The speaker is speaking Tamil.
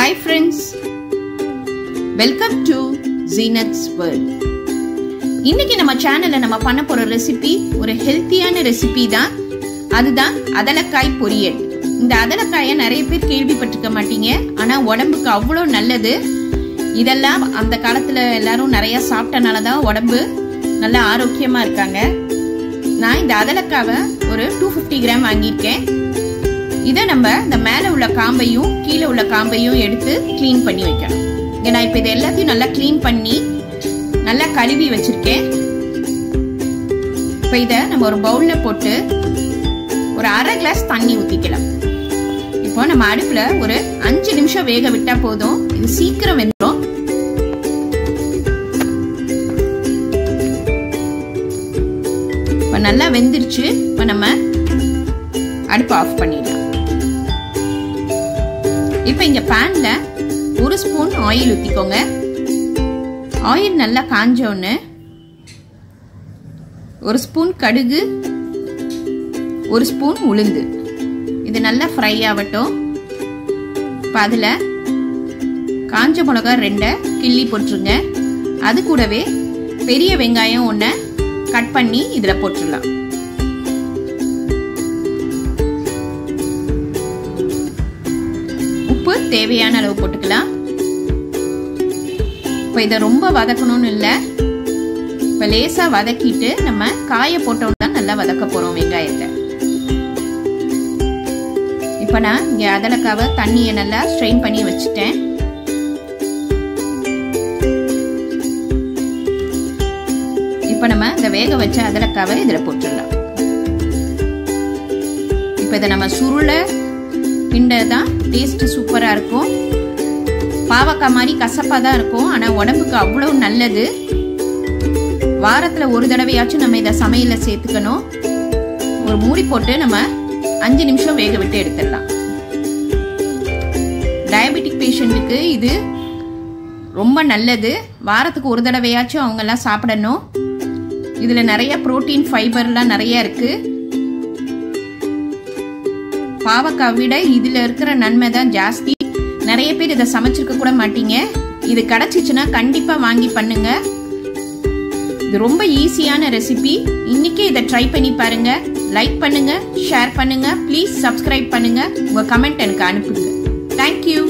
Hi friends, welcome to Zeenath's world. இன்னைக்கு நம்ம சேனல்ல நம்ம பண்ண போற ரெசிபி ஒரு ஹெல்த்தியான ரெசிபி தான். அதுதான் அதலக்காய் பொரியல். இந்த அதலக்காயை நிறைய பேர் கேள்விப்பட்டிருக்க மாட்டீங்க, ஆனா உடம்புக்கு அவ்வளோ நல்லது. இதெல்லாம் அந்த காலத்துல எல்லாரும் நிறைய சாப்பிட்டனால தான் உடம்பு நல்லா ஆரோக்கியமா இருக்காங்க. நான் இந்த அதலக்காவை ஒரு 250 கிராம் வாங்கியிருக்கேன். இதை நம்ம இந்த மேலே உள்ள காம்பையும் கீழே உள்ள காம்பையும் எடுத்து க்ளீன் பண்ணி வைக்கணும். நான் இப்போ இதை எல்லாத்தையும் நல்லா க்ளீன் பண்ணி நல்லா கழுவி வச்சிருக்கேன். இப்போ இதை நம்ம ஒரு பவுலில் போட்டு ஒரு அரை கிளாஸ் தண்ணி ஊற்றிக்கலாம். இப்போ நம்ம அடுப்பில் ஒரு 5 நிமிஷம் வேக விட்டா போதும். இது சீக்கிரம் வெந்துடும். இப்போ நல்லா வெந்துருச்சு. இப்போ நம்ம அடுப்பு ஆஃப் பண்ணிடலாம். இப்போ இங்க பேன்ல 1 ஸ்பூன் ஆயில் ஊத்திக்கோங்க. ஆயில் நல்லா காஞ்ச உடனே 1 ஸ்பூன் கடுகு, 1 ஸ்பூன் உளுந்து, இது நல்லா ஃப்ரை ஆகட்டும். இப்போ அதில் காஞ்ச மிளகா 2 கிள்ளி போட்டுருங்க. அது கூடவே பெரிய வெங்காயம் 1 கட் பண்ணி இதில் போட்டுடலாம். உப்பு தேவையான அளவு போட்டுக்கலாம். இப்போ இதை ரொம்ப வதக்கணும்னு இல்லை, இப்போ லேசாக வதக்கிட்டு நம்ம காய போட்டோம்னா தான் நல்லா வதக்க போகிறோம் வெங்காயத்தை. இப்போ நான் இங்கே அதலக்காவை தண்ணியை நல்லா ஸ்ட்ரெயின் பண்ணி வச்சுட்டேன். இப்போ நம்ம இந்த வேக வச்ச அதலக்காவை இதில் போட்டுடலாம். இப்போ இதை நம்ம சுருளை கிண்டதான் டேஸ்ட் சூப்பரா இருக்கும். பாவக்காய் மாதிரி கசப்பா தான் இருக்கும், ஆனா உடம்புக்கு அவ்வளவு நல்லது. வாரத்துல ஒரு தடவையாச்சும் நம்ம இதை சமையல சேர்த்துக்கணும். ஒரு மூடி போட்டு நம்ம 5 நிமிஷம் வேக விட்டு எடுத்துடலாம். டயபெட்டிக் பேஷண்ட்டுக்கு இது ரொம்ப நல்லது. வாரத்துக்கு ஒரு தடவையாச்சும் அவங்க எல்லாம் சாப்பிடணும். இதுல நிறைய புரோட்டீன், ஃபைபர்லாம் நிறைய இருக்கு. பாவக்காய் விட இதுல இருக்கிற நன்மை தான் ஜாஸ்தி. நிறைய பேர் இதை சமைச்சிருக்க கூட மாட்டீங்க. இது கிடைச்சிச்சுன்னா கண்டிப்பா வாங்கி பண்ணுங்க. இது ரொம்ப ஈஸியான ரெசிபி. இன்னைக்கே இதை ட்ரை பண்ணி பாருங்க. லைக் பண்ணுங்க, ஷேர் பண்ணுங்க, ப்ளீஸ் சப்ஸ்கிரைப் பண்ணுங்க, உங்க கமெண்ட் எனக்கு அனுப்புங்க. தேங்க்யூ.